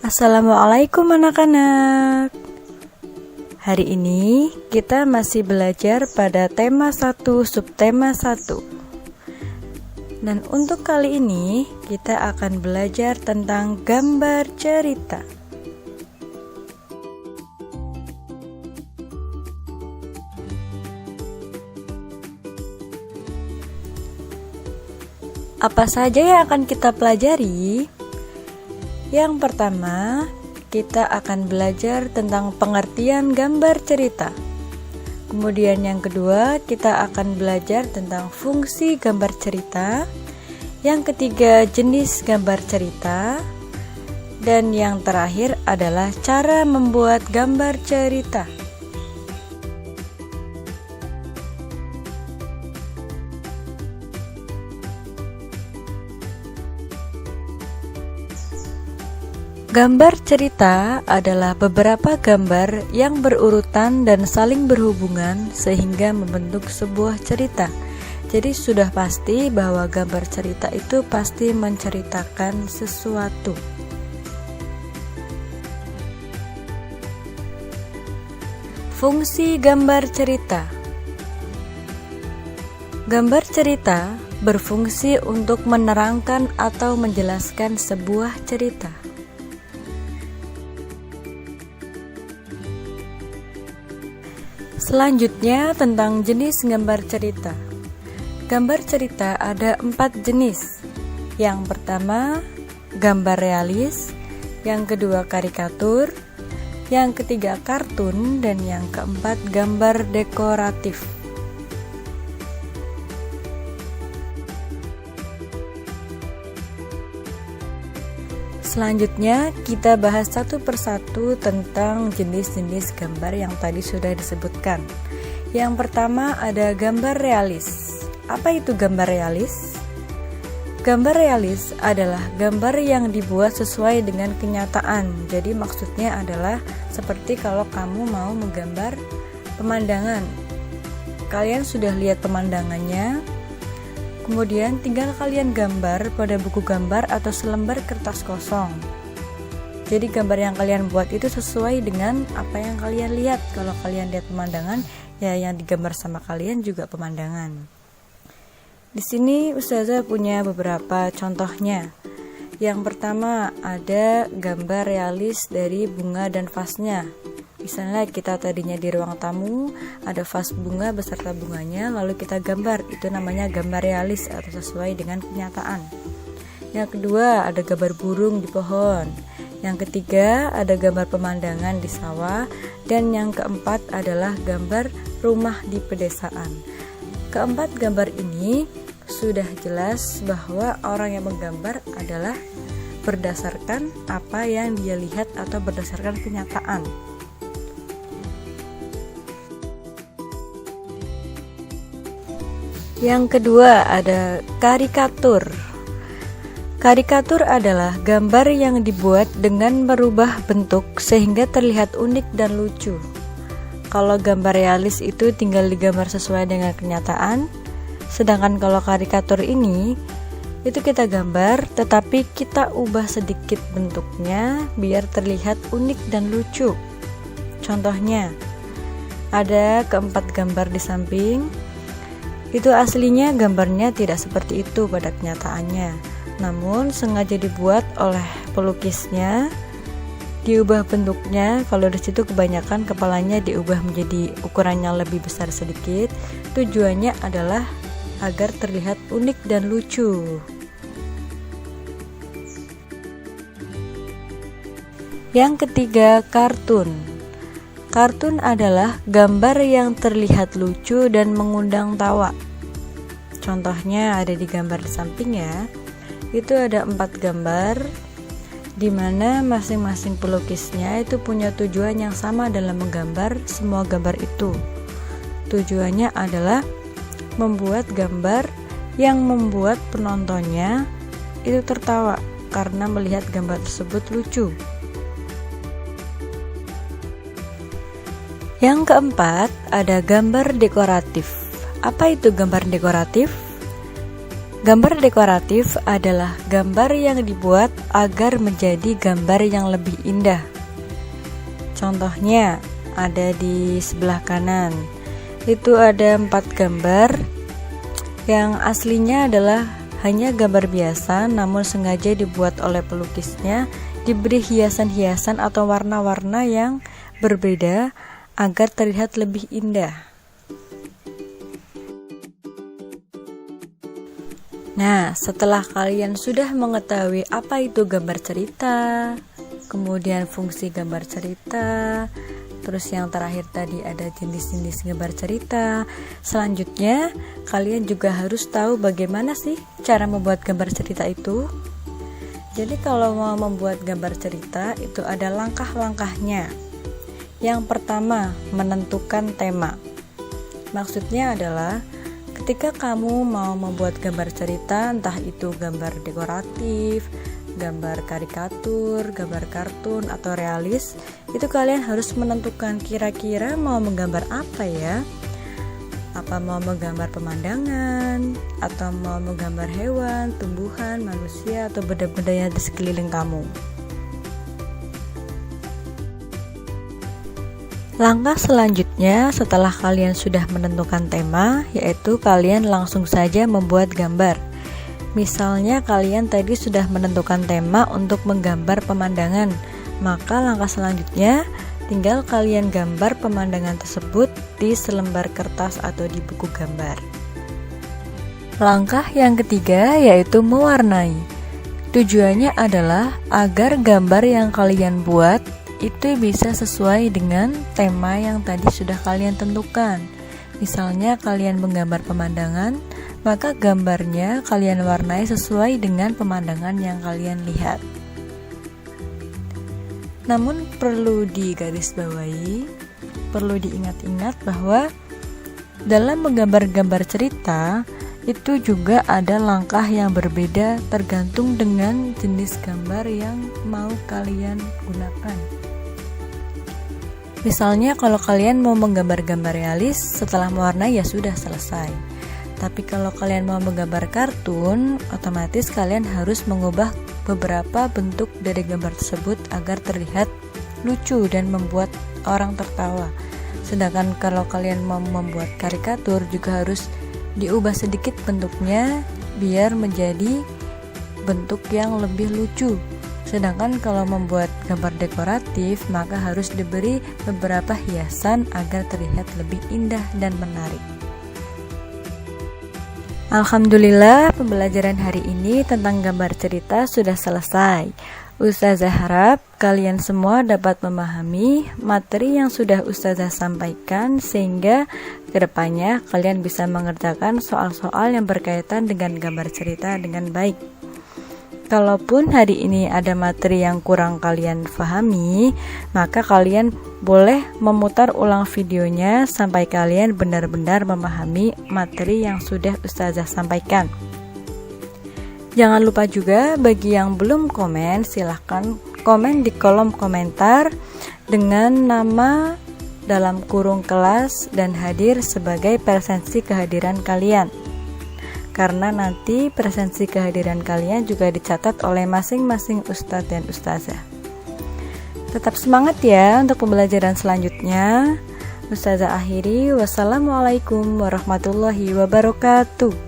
Assalamualaikum anak-anak. Hari ini kita masih belajar pada tema 1 subtema 1. Dan untuk kali ini kita akan belajar tentang gambar cerita. Apa saja yang akan kita pelajari? Yang pertama, kita akan belajar tentang pengertian gambar cerita. Kemudian yang kedua, kita akan belajar tentang fungsi gambar cerita. Yang ketiga, jenis gambar cerita. Dan yang terakhir adalah cara membuat gambar cerita. Gambar cerita adalah beberapa gambar yang berurutan dan saling berhubungan sehingga membentuk sebuah cerita. Jadi sudah pasti bahwa gambar cerita itu pasti menceritakan sesuatu. Fungsi gambar cerita. Gambar cerita berfungsi untuk menerangkan atau menjelaskan sebuah cerita. Selanjutnya tentang jenis gambar cerita. Gambar cerita ada 4 jenis. Yang pertama, gambar realis. Yang kedua, karikatur. Yang ketiga, kartun. Dan yang keempat, gambar dekoratif. Selanjutnya kita bahas satu persatu tentang jenis-jenis gambar yang tadi sudah disebutkan. Yang pertama ada gambar realis. Apa itu gambar realis? Gambar realis adalah gambar yang dibuat sesuai dengan kenyataan. Jadi maksudnya adalah seperti kalau kamu mau menggambar pemandangan. Kalian sudah lihat pemandangannya, kemudian tinggal kalian gambar pada buku gambar atau selembar kertas kosong. Jadi gambar yang kalian buat itu sesuai dengan apa yang kalian lihat. Kalau kalian lihat pemandangan, ya yang digambar sama kalian juga pemandangan. Di sini Ustazah punya beberapa contohnya. Yang pertama ada gambar realis dari bunga dan vasnya. Misalnya kita tadinya di ruang tamu, ada vas bunga beserta bunganya, lalu kita gambar, itu namanya gambar realis atau sesuai dengan kenyataan. Yang kedua ada gambar burung di pohon. Yang ketiga ada gambar pemandangan di sawah. Dan yang keempat adalah gambar rumah di pedesaan. Keempat gambar ini sudah jelas bahwa orang yang menggambar adalah berdasarkan apa yang dia lihat atau berdasarkan kenyataan. Yang kedua ada karikatur. Karikatur adalah gambar yang dibuat dengan merubah bentuk sehingga terlihat unik dan lucu. Kalau gambar realis itu tinggal digambar sesuai dengan kenyataan, sedangkan kalau karikatur ini itu kita gambar tetapi kita ubah sedikit bentuknya biar terlihat unik dan lucu. Contohnya ada keempat gambar di samping. Itu aslinya gambarnya tidak seperti itu pada kenyataannya, namun sengaja dibuat oleh pelukisnya, diubah bentuknya. Kalau di situ kebanyakan kepalanya diubah menjadi ukurannya lebih besar sedikit. Tujuannya adalah agar terlihat unik dan lucu. Yang ketiga, kartun. Kartun adalah gambar yang terlihat lucu dan mengundang tawa. Contohnya ada di gambar di samping ya. Itu ada 4 gambar di mana masing-masing pelukisnya itu punya tujuan yang sama dalam menggambar semua gambar itu. Tujuannya adalah membuat gambar yang membuat penontonnya itu tertawa karena melihat gambar tersebut lucu. Yang keempat, ada gambar dekoratif. Apa itu gambar dekoratif? Gambar dekoratif adalah gambar yang dibuat agar menjadi gambar yang lebih indah. Contohnya ada di sebelah kanan. Itu ada 4 gambar yang aslinya adalah hanya gambar biasa, namun sengaja dibuat oleh pelukisnya, diberi hiasan-hiasan atau warna-warna yang berbeda agar terlihat lebih indah. Nah, setelah kalian sudah mengetahui apa itu gambar cerita, kemudian fungsi gambar cerita, terus yang terakhir tadi ada jenis-jenis gambar cerita, selanjutnya kalian juga harus tahu bagaimana sih cara membuat gambar cerita itu. Jadi kalau mau membuat gambar cerita itu ada langkah-langkahnya. Yang pertama, menentukan tema. Maksudnya adalah ketika kamu mau membuat gambar cerita, entah itu gambar dekoratif, gambar karikatur, gambar kartun, atau realis, itu kalian harus menentukan kira-kira mau menggambar apa ya. Apa mau menggambar pemandangan, atau mau menggambar hewan, tumbuhan, manusia, atau benda-benda yang di sekeliling kamu. Langkah selanjutnya setelah kalian sudah menentukan tema, yaitu kalian langsung saja membuat gambar. Misalnya kalian tadi sudah menentukan tema untuk menggambar pemandangan, maka langkah selanjutnya tinggal kalian gambar pemandangan tersebut di selembar kertas atau di buku gambar. Langkah yang ketiga yaitu mewarnai. Tujuannya adalah agar gambar yang kalian buat itu bisa sesuai dengan tema yang tadi sudah kalian tentukan. Misalnya kalian menggambar pemandangan, maka gambarnya kalian warnai sesuai dengan pemandangan yang kalian lihat. Namun perlu digarisbawahi, perlu diingat-ingat bahwa dalam menggambar gambar cerita itu juga ada langkah yang berbeda tergantung dengan jenis gambar yang mau kalian gunakan. Misalnya kalau kalian mau menggambar gambar realis, setelah mewarnai ya sudah selesai. Tapi kalau kalian mau menggambar kartun, otomatis kalian harus mengubah beberapa bentuk dari gambar tersebut agar terlihat lucu dan membuat orang tertawa. Sedangkan kalau kalian mau membuat karikatur juga harus diubah sedikit bentuknya biar menjadi bentuk yang lebih lucu. Sedangkan kalau membuat gambar dekoratif maka harus diberi beberapa hiasan agar terlihat lebih indah dan menarik. Alhamdulillah, pembelajaran hari ini tentang gambar cerita sudah selesai. Ustazah harap kalian semua dapat memahami materi yang sudah Ustazah sampaikan sehingga kedepannya kalian bisa mengerjakan soal-soal yang berkaitan dengan gambar cerita dengan baik. Kalaupun hari ini ada materi yang kurang kalian pahami, maka kalian boleh memutar ulang videonya sampai kalian benar-benar memahami materi yang sudah Ustazah sampaikan. Jangan lupa juga bagi yang belum komen, silahkan komen di kolom komentar dengan nama dalam kurung kelas dan hadir sebagai presensi kehadiran kalian. Karena nanti presensi kehadiran kalian juga dicatat oleh masing-masing ustadz dan ustazah. Tetap semangat ya untuk pembelajaran selanjutnya. Ustazah akhiri, wassalamualaikum warahmatullahi wabarakatuh.